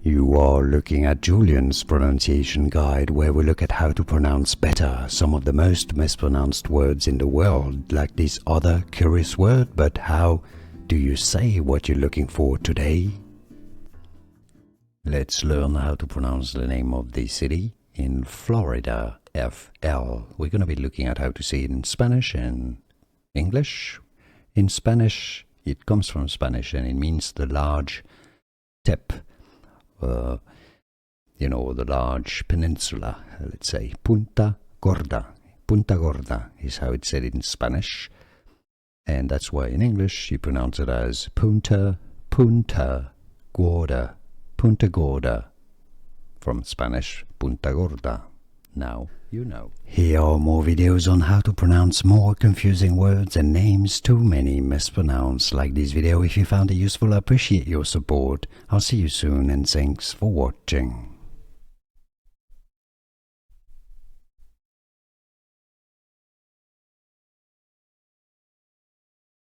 You are looking at Julian's pronunciation guide, where we look at how to pronounce better some of the most mispronounced words in the world, like this other curious word. But how do you say what you're looking for today? Let's learn how to pronounce the name of the city in Florida, FL. We're going to be looking at how to say it in Spanish and English. In Spanish, it comes from Spanish and it means the large tip. The large peninsula, let's say, Punta Gorda. Punta Gorda is how it's said in Spanish. And that's why in English you pronounce it as Punta Gorda. Punta Gorda. From Spanish, Punta Gorda. Now you know. Here are more videos on how to pronounce more confusing words and names too many mispronounced. Like this video if you found it useful. I appreciate your support. I'll see you soon and thanks for watching.